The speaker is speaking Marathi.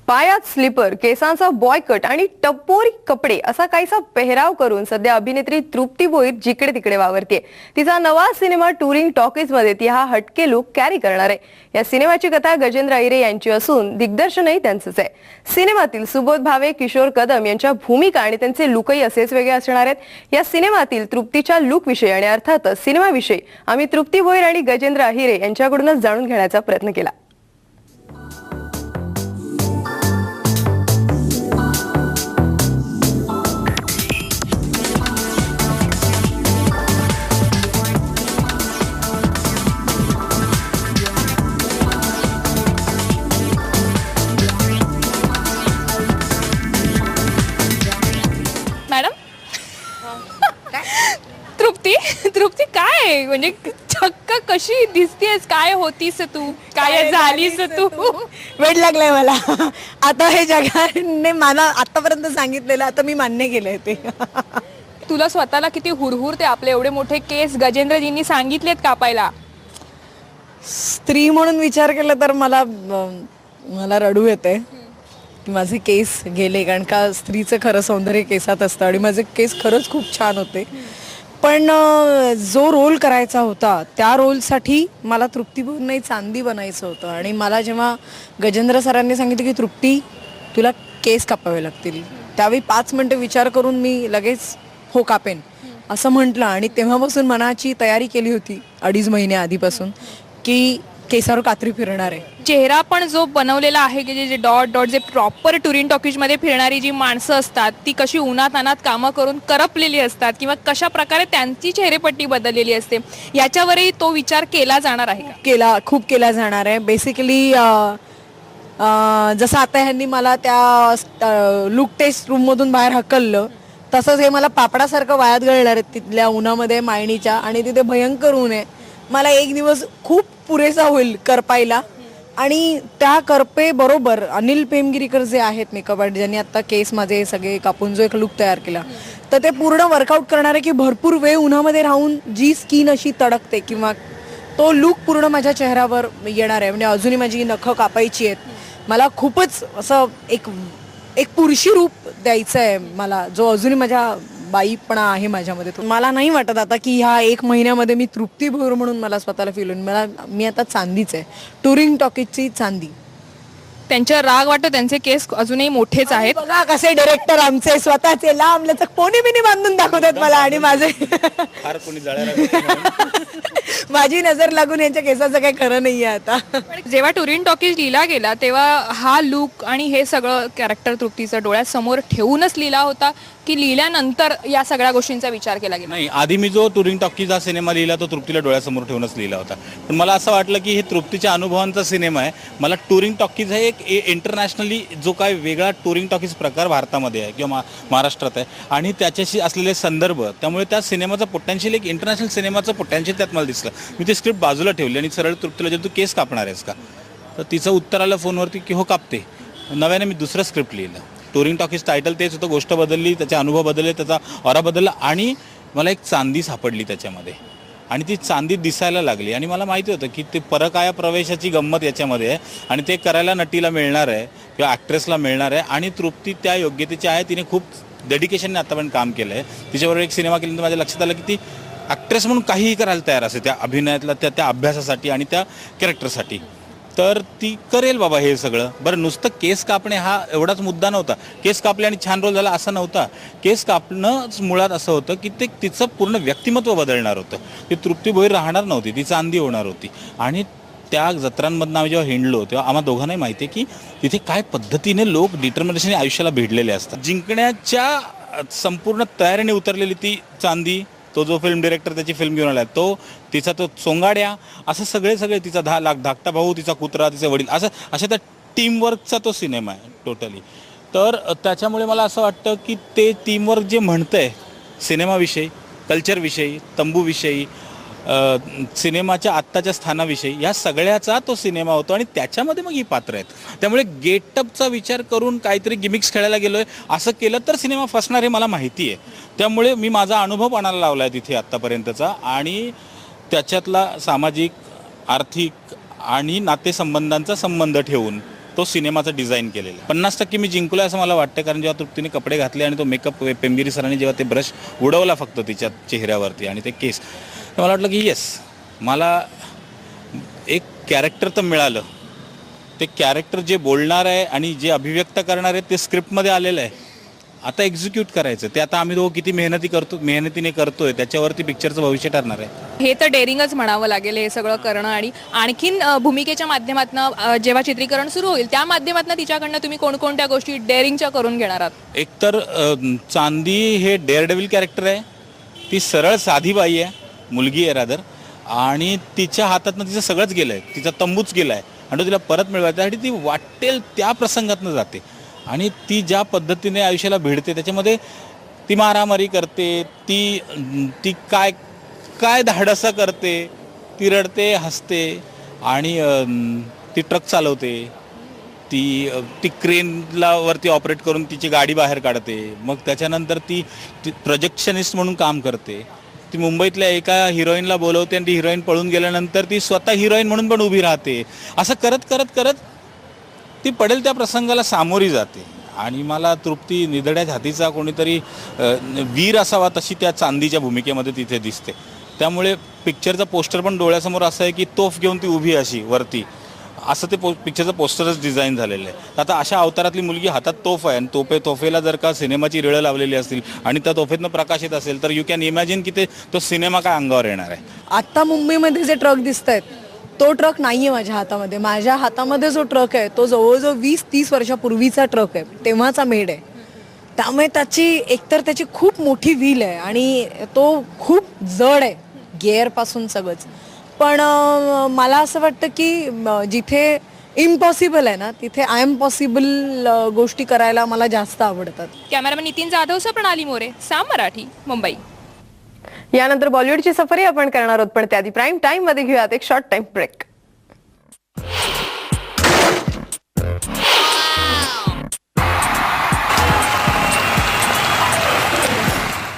पायात स्लीपर, केसांचा बॉयकट आणि टपोरी कपडे असा काहीसा पेहराव करून सध्या अभिनेत्री तृप्ती भोईर जिकडे तिकडे वावरते। तिचा नवा सिनेमा टूरिंग टॉकीज मध्ये ती हा हटके लुक कॅरी करणार आहे। या सिनेमाची कथा गजेंद्र अहिरे यांची असून दिग्दर्शनही त्यांचंच आहे। सिनेमातील सुबोध भावे, किशोर कदम यांच्या भूमिका आणि त्यांचे लुकही असेच वेगळे असणार आहेत। या सिनेमातील तृप्तीच्या लुक विषयी आणि अर्थातच सिनेमाविषयी आम्ही तृप्ती भोईर आणि गजेंद्र अहिरे यांच्याकडूनच जाणून घेण्याचा प्रयत्न केला। मॅडम तृप्ती काय म्हणजे चक्क कशी दिसतेस, काय होतीस तू, काय झालीस तू? वेळ लागलाय मला आता हे जगाने मला आतापर्यंत सांगितलेलं आता मी मान्य केलंय ते तुला स्वतःला किती हुरहुरते आपले एवढे मोठे केस गजेंद्रजींनी सांगितलेत कापायला? स्त्री म्हणून विचार केला तर मला रडू येते की माझे केस गेले, कारण का स्त्रीचं खरं सौंदर्य केसात असतं आणि माझे केस खरंच खूप छान होते। पण जो रोल करायचा होता त्या रोलसाठी मला तृप्ती भोईर चांदी बनायचं होतं आणि मला जेव्हा गजेंद्र सरांनी सांगितलं की तृप्ती तुला केस कापावे लागतील, त्यावेळी 5 मिनिटं विचार करून मी लगेच हो कापेन असं म्हटलं आणि तेव्हापासून मनाची तयारी केली होती 2.5 महिने आधीपासून की केसावर कात्री फिरणार आहे। चेहरा पण जो बनवलेला आहे की J dot dot J proper touring talkies मध्ये फिरणारी जी माणसं असतात ती कशी उन्हात अनात कामं करून करपलेली असतात किंवा कशा प्रकारे त्यांची चेहरेपट्टी बदललेली असते याच्यावरही तो विचार केला जाणार आहे का? खूप केला जाणार आहे। बेसिकली जसं आता ह्यांनी मला त्या लुक टेस्ट रूम मधून बाहेर हकललं तसंच हे मला पापडासारखं वायात गळणार आहेत तिथल्या उन्हामध्ये मायणीच्या, आणि तिथे भयंकर ऊन आहे। मला एक दिवस खूप पुरेसा होईल करपायला आणि त्या करपे बरोबर अनिल पेमगिरीकर जे आहेत मेकअप आर्टिस्ट ज्यांनी आता केस माझे सगळे कापून जो एक लुक तयार केला, तर ते पूर्ण वर्कआउट करणार आहे की भरपूर वेळ उन्हामध्ये राहून जी स्किन अशी तडकते किंवा तो लुक पूर्ण माझ्या चेहऱ्यावर येणार आहे। म्हणजे अजूनही माझी नखं कापायची आहेत, मला खूपच असं एक पुरुषी रूप द्यायचं आहे मला, जो अजूनही माझ्या बाईपणा आहे माझ्यामध्ये। मला नाही वाटत आता की ह्या 1 महिन्यामध्ये मी तृप्ती भोईर म्हणून मला स्वतःला फील होईल। मी आता चांदीच आहे, टुरिंग टॉकीजची चांदी। त्यांच्या राग वाटतं त्यांचे केस अजूनही मोठेच आहेत। बघा कसे डायरेक्टर आमचे स्वतःचे लांब लचक पोनी बिनी बांधून दाखवतात मला आणि माझे फार कोणी माझी नजर लागून यांच्या केसाचं काही खरं नाहीये आता। जेव्हा टुरिंग टॉकीज लिहिला गेला तेव्हा हा लुक आणि हे सगळं कॅरेक्टर तृप्तीचं डोळ्यासमोर ठेवूनच लिहिला होता की लिहिल्यानंतर या सगळ्या गोष्टींचा विचार केला गेला? नाही, आधी मी जो टुरिंग टॉकीज हा सिनेमा लिहिला तो तृप्तीला डोळ्यासमोर ठेवूनच लिहिला होता, पण मला असं वाटलं की हे तृप्तीच्या अनुभवांचा सिनेमा आहे। मला टुरिंग टॉकीज हे एक इंटरनॅशनली जो काय वेगळा टुरिंग टॉकीज प्रकार भारतामध्ये आहे किंवा महाराष्ट्रात आहे आणि त्याच्याशी असलेले संदर्भ, त्यामुळे त्या सिनेमाचं पोटेन्शियल एक इंटरनॅशनल सिनेमाचं पोटेन्शियल त्यात मला दिसलं। मी ती स्क्रिप्ट बाजूला ठेवली आणि सरळ तृप्तीला जे तू केस कापणार आहेस का, तर तिचं उत्तर आलं फोनवरती की हो कापते। नव्याने मी दुसरं स्क्रिप्ट लिहिलं, टुरिंग टॉकीज टायटल तेच होतं, गोष्ट बदलली, त्याचे अनुभव बदलले, त्याचा ऑरा बदलला आणि मला एक चांदी सापडली त्याच्यामध्ये आणि ती चांदी दिसायला लागली आणि मला माहिती होतं की ते परकाया प्रवेशाची गंमत याच्यामध्ये आहे आणि ते करायला नटीला मिळणार आहे किंवा ॲक्ट्रेसला मिळणार आहे आणि तृप्ती त्या योग्यतेची आहे। तिने खूप डेडिकेशनने आतापर्यंत काम केलं आहे। तिच्याबरोबर एक सिनेमा केल्यानंतर माझ्या लक्षात आलं की ती ॲक्ट्रेस म्हणून काहीही करायला तयार असते त्या अभिनयातला त्या अभ्यासासाठी आणि त्या कॅरेक्टरसाठी, तर ती करेल बाबा हे सगळं। बरं, नुसतं केस कापणे हा एवढाच मुद्दा नव्हता, केस कापले आणि छान रोल झाला असं नव्हता। केस कापणंच मुळात असं होतं की ते तिचं पूर्ण व्यक्तिमत्व बदलणार होतं। ती तृप्ती भोईर राहणार नव्हती, ती चांदी होणार होती। आणि त्या जत्रांमधनं आम्ही जेव्हा हिंडलो तेव्हा आम्हाला दोघांनाही माहिती आहे की तिथे काय पद्धतीने लोक डिटर्मिनेशन आयुष्याला भिडलेले असतात। जिंकण्याच्या संपूर्ण तयारीने उतरलेली ती चांदी, तो जो फिल्म डिरेक्टर त्याची फिल्म घेऊन आला तो तिचा तो सोंगाड्या, असं सगळे तिचा धाकटा भाऊ, तिचा कुत्रा, तिचे वडील, अशा त्या टीमवर्कचा तो सिनेमा आहे टोटली। तर त्याच्यामुळे मला असं वाटतं की ते टीमवर्क जे म्हणतंय सिनेमाविषयी, कल्चरविषयी, तंबूविषयी, सिनेमाच्या आत्ताच्या स्थानाविषयी, या सगळ्याचा तो सिनेमा होतो आणि त्याच्यामध्ये मग ही पात्र आहेत। त्यामुळे गेटअपचा विचार करून काहीतरी गिमिक्स खेळायला गेलोय असं केलं तर सिनेमा फसणार हे मला माहिती आहे। त्यामुळे मी माझा अनुभव पणाला लावला आहे तिथे आत्तापर्यंतचा आणि त्याच्यातला सामाजिक, आर्थिक आणि नातेसंबंधांचा संबंध ठेवून तो सिनेमाचं डिझाईन केलेलं आहे. 50% मी जिंकलोय असं मला वाटतं, कारण जेव्हा तृप्तीने कपडे घातले आणि तो मेकअप पेंबिरी सरांनी जेव्हा ते ब्रश उडवला फक्त तिच्या चेहऱ्यावरती आणि ते केस, तर मला वाटलं की येस, मला एक कॅरेक्टर तर मिळालं. ते कॅरेक्टर जे बोलणार आहे आणि जे अभिव्यक्त करणार आहे ते स्क्रिप्टमध्ये आलेलं आहे. आता एक्झिक्यूट करायचं ते. आता आम्ही दोघं किती मेहनतीने करतोय त्याच्यावरती पिक्चरचं भविष्य ठरणार आहे. हे तर डेअरिंगच म्हणावं लागेल हे सगळं करणं. आणि आणखीन भूमिकेच्या माध्यमातून जेव्हा चित्रीकरण सुरू होईल त्या माध्यमातून तिच्याकडनं तुम्ही कोणकोणत्या गोष्टी डेअरिंगच्या करून घेणार आहात? एकतर चांदी हे डेअरडेव्हिल कॅरेक्टर आहे. ती सरळ साधी बाई आहे, मुलगी आहे रादर, आणि तिच्या हातातनं तिचं सगळंच गेलं आहे, तिचा तंबूच गेला आहे आणि तो तिला परत मिळवायच्यासाठी ती वाटेल त्या प्रसंगातनं जाते. आणि ती ज्या पद्धतीने आयुष्याला भिडते त्याच्यामध्ये ती मारामारी करते, ती काय काय धाडसं करते, ती रडते, हसते, आणि ती ट्रक चालवते, ती क्रेनला वरती ऑपरेट करून तिची गाडी बाहेर काढते. मग त्याच्यानंतर ती प्रोजेक्शनिस्ट म्हणून काम करते. ती मुंबईतल्या एका हिरोईनला बोलवते आणि ती हिरोईन पळून गेल्यानंतर ती स्वतः हिरोईन म्हणून पण उभी राहते. असं करत करत करत ती पडेल त्या प्रसंगाला सामोरी जाते. आणि मला तृप्ती निधड्या छातीचा कोणीतरी वीर असावा तशी त्या चांदीच्या भूमिकेमध्ये तिथे दिसते. त्यामुळे पिक्चरचा पोस्टर पण डोळ्यासमोर असं आहे की तोफ घेऊन ती उभी अशी वरती, असं ते पिक्चरचं पोस्टरच डिझाईन झालेलं आहे. आता अशा अवतारातली मुलगी हातात तोफ आहे आणि तोफेला जर का सिनेमाची रिळं लावलेली असतील आणि त्या तोफेतनं प्रकाश येत असेल तर यू कॅन इमॅजिन की तो सिनेमा काय अंगावर येणार आहे. आत्ता मुंबईमध्ये जे ट्रक दिसत आहेत तो ट्रक नाहीये माझ्या हातामध्ये. माझ्या हातामध्ये जो ट्रक आहे तो जवळजवळ 20-30 वर्षापूर्वीचा ट्रक आहे, तेव्हाचा मेड आहे. त्यामुळे त्याची खूप मोठी व्हील आहे आणि तो खूप जड आहे, गिअरपासून सगळंच. पण मला असं वाटतं की जिथे इम्पॉसिबल आहे ना तिथे आय एम पॉसिबल गोष्टी करायला मला जास्त आवडतात. कॅमेरामॅन नितीन जाधवसह प्रणाली मोरे, साम मराठी, मुंबई. यानंतर बॉलिवूडची सफरही आपण करणार आहोत, पण त्याआधी प्राईम टाइम मध्ये घेऊयात एक शॉर्ट टाइम ब्रेक.